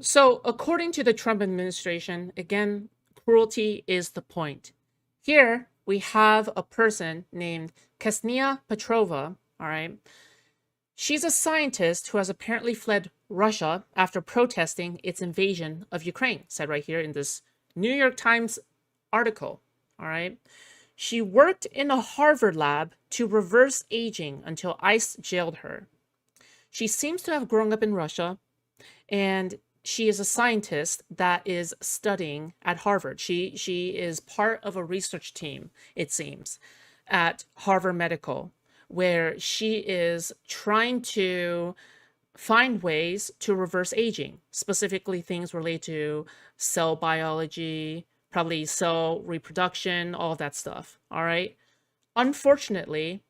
So, according to the Trump administration, again, cruelty is the point. Here we have a person named Carr-Petrova, all right? She's a scientist who has apparently fled Russia after protesting its invasion of Ukraine, said right here in this New York Times article, all right? She worked in a Harvard lab to reverse aging until ICE jailed her. She seems to have grown up in Russia, and she is a scientist that is studying at Harvard. She is part of a research team, it seems, at Harvard Medical, where she is trying to find ways to reverse aging, specifically things related to cell biology, probably cell reproduction, all that stuff. All right. Unfortunately,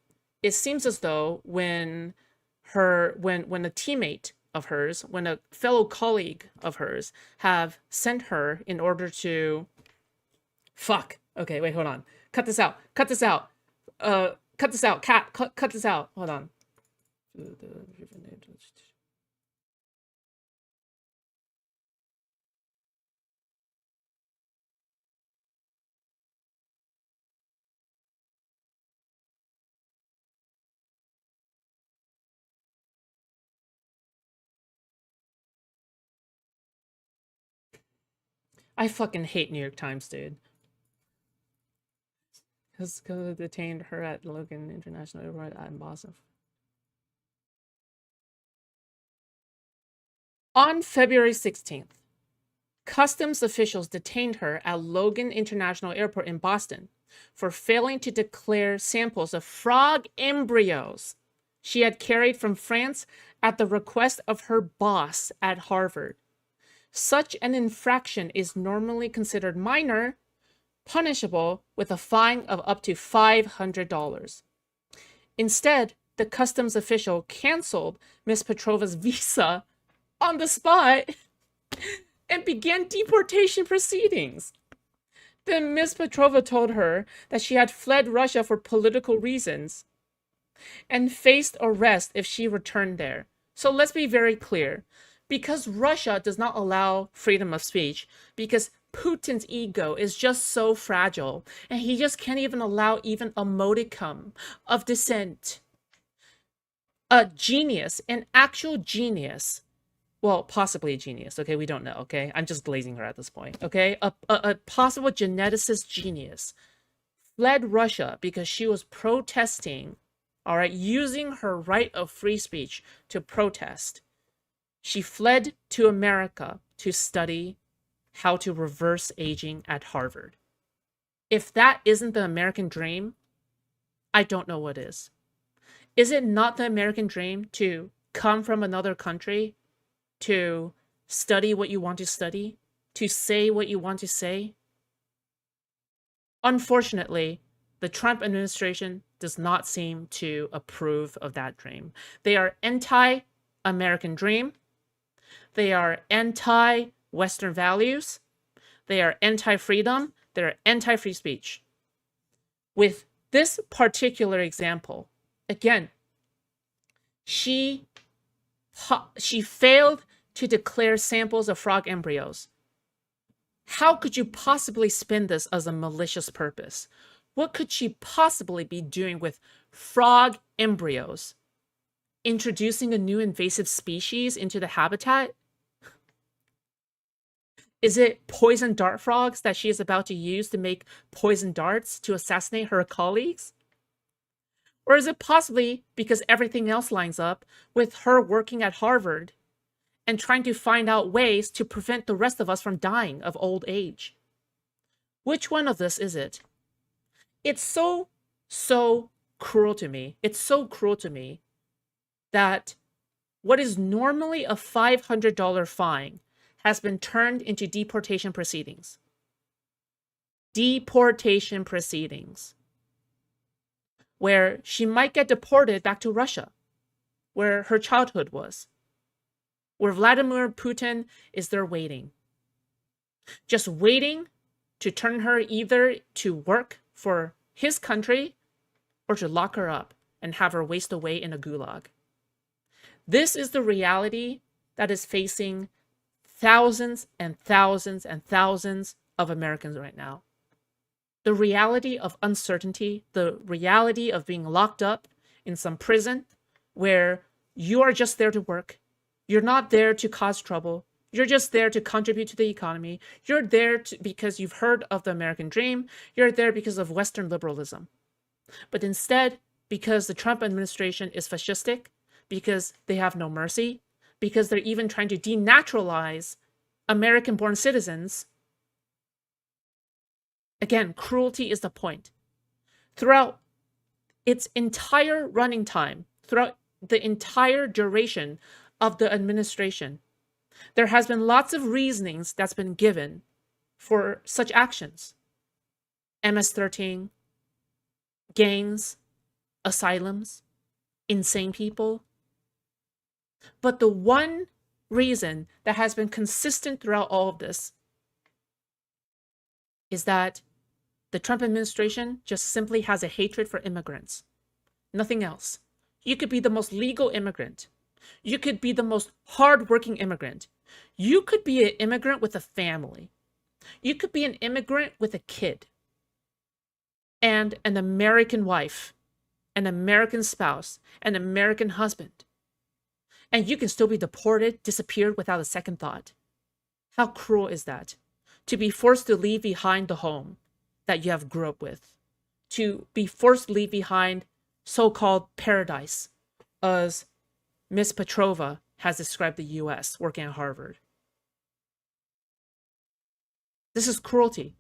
it seems as though when a teammate of hers, when a fellow colleague of hers have sent her in order to fuck. Okay, wait, hold on. Cut this out. Cut this out. Cut this out. Cut this out. Hold on. I fucking hate New York Times, dude. Because detained her at Logan International Airport in Boston. On February 16th, customs officials detained her at Logan International Airport in Boston for failing to declare samples of frog embryos she had carried from France at the request of her boss at Harvard. Such an infraction is normally considered minor, punishable with a fine of up to $500. Instead, the customs official canceled Miss Petrova's visa on the spot and began deportation proceedings. Then Miss Petrova told her that she had fled Russia for political reasons and faced arrest if she returned there. So let's be very clear. Because Russia does not allow freedom of speech, because Putin's ego is just so fragile, and he just can't even allow even a modicum of dissent. A genius, an actual genius, well, possibly a genius, okay? We don't know, okay? I'm just glazing her at this point, okay? A possible geneticist genius fled Russia because she was protesting, all right, using her right of free speech to protest. She fled to America to study how to reverse aging at Harvard. If that isn't the American dream, I don't know what is. Is it not the American dream to come from another country, to study what you want to study, to say what you want to say? Unfortunately, the Trump administration does not seem to approve of that dream. They are anti-American dream. They are anti-Western values. They are anti-freedom. They're anti-free speech. With this particular example, again, she failed to declare samples of frog embryos. How could you possibly spin this as a malicious purpose? What could she possibly be doing with frog embryos? Introducing a new invasive species into the habitat? Is it poison dart frogs that she is about to use to make poison darts to assassinate her colleagues? Or is it possibly because everything else lines up with her working at Harvard and trying to find out ways to prevent the rest of us from dying of old age? Which one of this is it? It's so cruel to me. It's so cruel to me that what is normally a $500 fine has been turned into deportation proceedings. Deportation proceedings. Where she might get deported back to Russia, where her childhood was. Where Vladimir Putin is there waiting. Just waiting to turn her either to work for his country or to lock her up and have her waste away in a gulag. This is the reality that is facing thousands and thousands and thousands of Americans right now. The reality of uncertainty, the reality of being locked up in some prison where you are just there to work. You're not there to cause trouble. You're just there to contribute to the economy. You're there because you've heard of the American dream. You're there because of Western liberalism. But instead, because the Trump administration is fascistic, because they have no mercy, because they're even trying to denaturalize American-born citizens, again, cruelty is the point. Throughout its entire running time, throughout the entire duration of the administration, there has been lots of reasonings that's been given for such actions. MS-13, gangs, asylums, insane people. But the one reason that has been consistent throughout all of this is that the Trump administration just simply has a hatred for immigrants. Nothing else. You could be the most legal immigrant. You could be the most hardworking immigrant. You could be an immigrant with a family. You could be an immigrant with a kid and an American wife, an American spouse, an American husband. And you can still be deported, disappeared without a second thought. How cruel is that? To be forced to leave behind the home that you have grew up with. To be forced to leave behind so-called paradise, as Ms. Petrova has described the US working at Harvard. This is cruelty.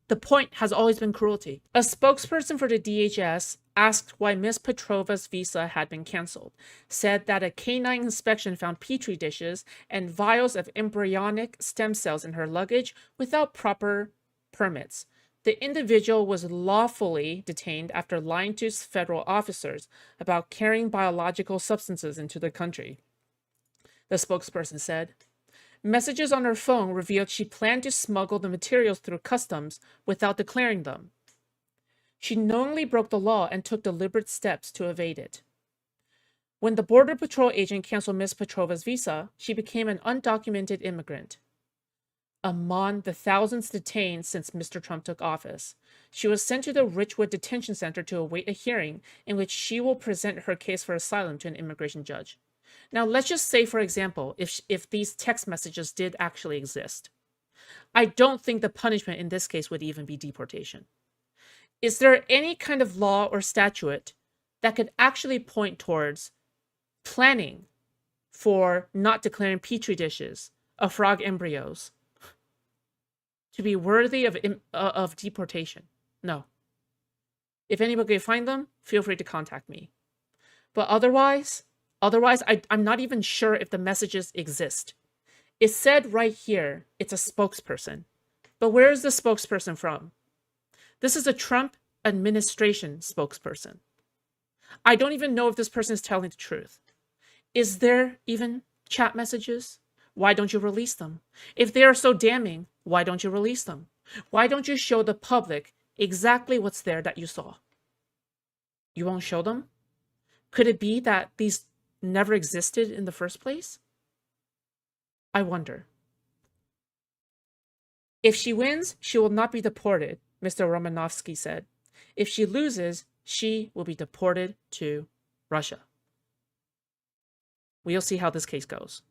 The point has always been cruelty. A spokesperson for the DHS asked why Ms. Petrova's visa had been canceled, said that a canine inspection found petri dishes and vials of embryonic stem cells in her luggage without proper permits. The individual was lawfully detained after lying to federal officers about carrying biological substances into the country. The spokesperson said, messages on her phone revealed she planned to smuggle the materials through customs without declaring them. She knowingly broke the law and took deliberate steps to evade it. When the Border Patrol agent canceled Ms. Petrova's visa, she became an undocumented immigrant. Among the thousands detained since Mr. Trump took office, she was sent to the Richwood Detention Center to await a hearing in which she will present her case for asylum to an immigration judge. Now, let's just say, for example, if these text messages did actually exist, I don't think the punishment in this case would even be deportation. Is there any kind of law or statute that could actually point towards planning for not declaring petri dishes of frog embryos to be worthy of deportation? No. If anybody can find them, feel free to contact me. But otherwise, I'm not even sure if the messages exist. It said right here, it's a spokesperson. But where is the spokesperson from? This is a Trump administration spokesperson. I don't even know if this person is telling the truth. Is there even chat messages? Why don't you release them? If they are so damning, why don't you release them? Why don't you show the public exactly what's there that you saw? You won't show them? Could it be that these never existed in the first place? I wonder. If she wins, she will not be deported, Mr. Romanovsky said. If she loses, she will be deported to Russia. We'll see how this case goes.